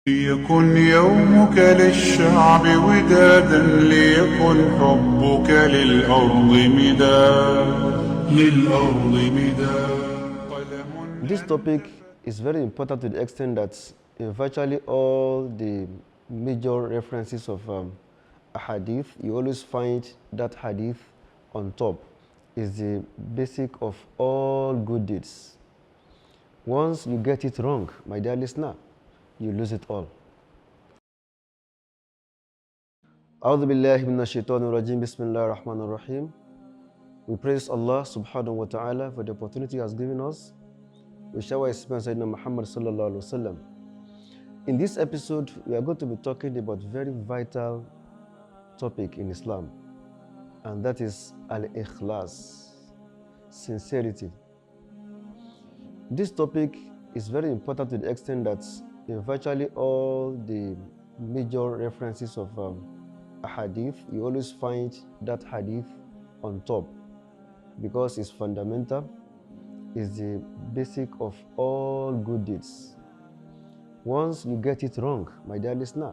ليكن يومك للشعب ودادا ليكن حبك للأرض مداد This topic is very important to the extent that in virtually all the major references of a hadith, you always find that hadith on top is the basic of all good deeds. Once you get it wrong, my dear listener, you lose it all. أعوذ بالله من الشيطان الرجيم بسم الله الرحمن الرحيم. We praise Allah subhanahu wa ta'ala for the opportunity He has given us. We share our experience with Muhammad sallallahu alaihi wasallam. In this episode, we are going to be talking about a very vital topic in Islam, and that is Ihklas, sincerity. This topic is very important to the extent that in virtually all the major references of a hadith, you always find that hadith on top because it's fundamental, is the basic of all good deeds. Once you get it wrong, my dear listener,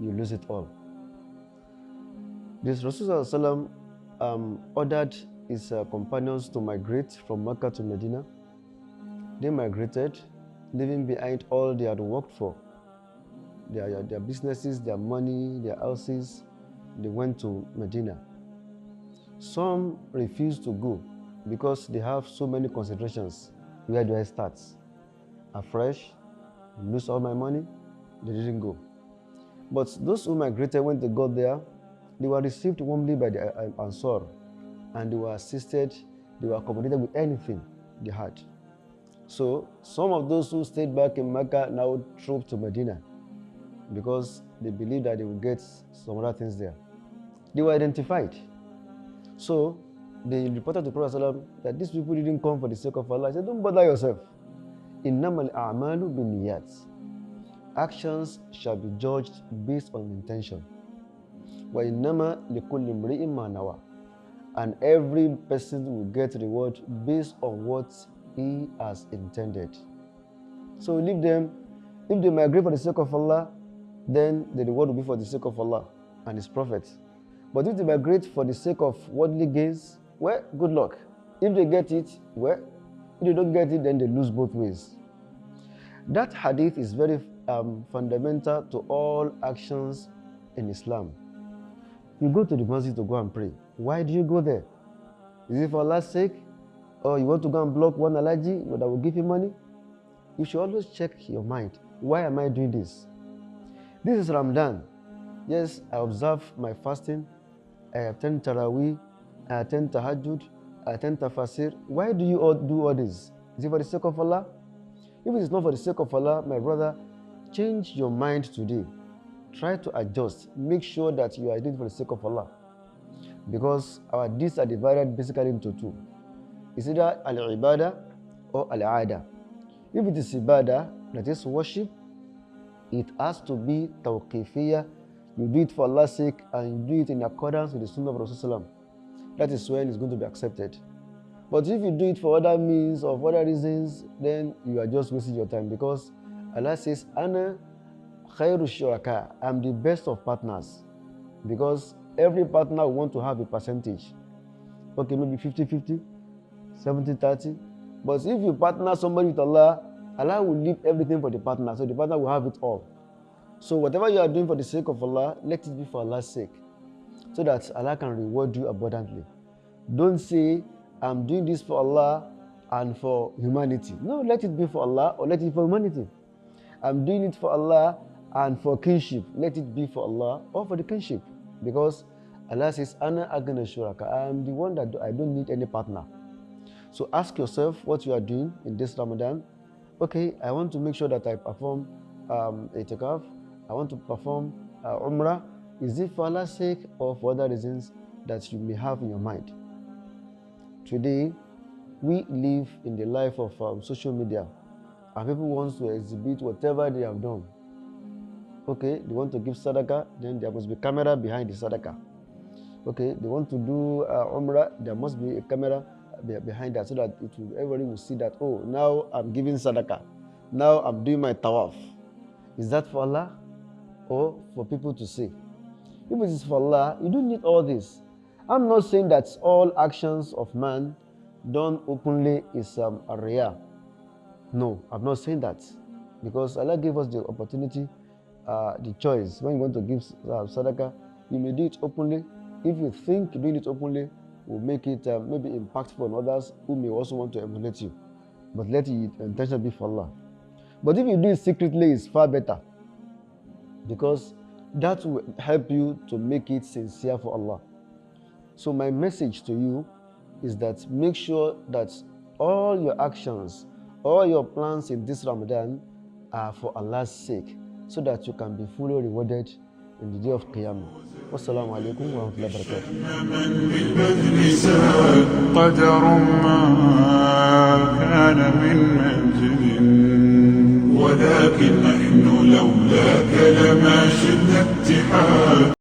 you lose it all. This Rasulullah ordered his companions to migrate from Mecca to Medina. They migrated, leaving behind all they had worked for. Their businesses, their money, their houses. They went to Medina. Some refused to go because they have so many considerations. Where do I start? Afresh? Lose all my money? They didn't go. But those who migrated, when they got there, they were received warmly by the Ansar, and they were assisted, they were accommodated with anything they had. So some of those who stayed back in Mecca now trooped to Medina because they believed that they would get some other things there. They were identified. So they reported to Prophet ﷺ that these people didn't come for the sake of Allah. He said, don't bother yourself. Innamal a'malu binniyat. Actions shall be judged based on intention. Wa innama likulli imri'in ma nawa. And every person will get reward based on what he has intended. So leave them. If they migrate for the sake of Allah, then the reward will be for the sake of Allah and His Prophet. But if they migrate for the sake of worldly gains, well, good luck. If they get it, well, if they don't get it, then they lose both ways. That hadith is very fundamental to all actions in Islam. You go to the masjid to go and pray. Why do you go there? Is it for Allah's sake? Or you want to go and block one allergy that will give you money? You should always check your mind. Why am I doing this? This is Ramadan. Yes, I observe my fasting. I attend Taraweeh. I attend Tahajjud. I attend Tafasir. Why do you all do all this? Is it for the sake of Allah? If it is not for the sake of Allah, my brother, change your mind today. Try to adjust. Make sure that you are doing it for the sake of Allah. Because our deeds are divided basically into two. It's either al-ibadah or al-aada. If it is ibadah, that is worship, it has to be tawqifiyah. You do it for Allah's sake and you do it in accordance with the Sunnah of Rasulullah. That is when it's going to be accepted. But if you do it for other means or for other reasons, then you are just wasting your time, because Allah says, Ana khairu shuraka, I'm the best of partners. Because every partner will want to have a percentage. Okay, maybe 50-50, 70-30. But if you partner somebody with Allah, Allah will leave everything for the partner, so the partner will have it all. So whatever you are doing for the sake of Allah, let it be for Allah's sake, so that Allah can reward you abundantly. Don't say, I'm doing this for Allah and for humanity. No, let it be for Allah or let it be for humanity. I'm doing it for Allah and for kinship. Let it be for Allah or for the kinship. Because Allah says, Ana agna shuraka. I am the one that I don't need any partner. So ask yourself what you are doing in this Ramadan. Okay, I want to make sure that I perform itikaf. I want to perform umrah. Is it for Allah's sake or for other reasons that you may have in your mind? Today, we live in the life of social media, and people want to exhibit whatever they have done. Okay, they want to give sadaqah, then there must be camera behind the sadaqah. Okay, they want to do umrah, there must be a camera behind that, so that everybody will see that, oh, now I'm giving sadaqah, now I'm doing my tawaf. Is that for Allah or for people to see? If it is for Allah, you don't need all this. I'm not saying that all actions of man done openly is a riyah. No, I'm not saying that. Because Allah gave us the opportunity, the choice. When you want to give sadaqah, you may do it openly. If you think doing it openly will make it maybe impactful on others who may also want to emulate you. But let the intention be for Allah. But if you do it secretly, it's far better. Because that will help you to make it sincere for Allah. So my message to you is that make sure that all your actions, all your plans in this Ramadan are for Allah's sake, so that you can be fully rewarded in the day of Qiyamah. Wassalamu alaikum wa rahmatullahi wa barakatuh. بالبذل ساد قدر ما كان من منزل ولكن نحن لولاك لما شئنا اتحاد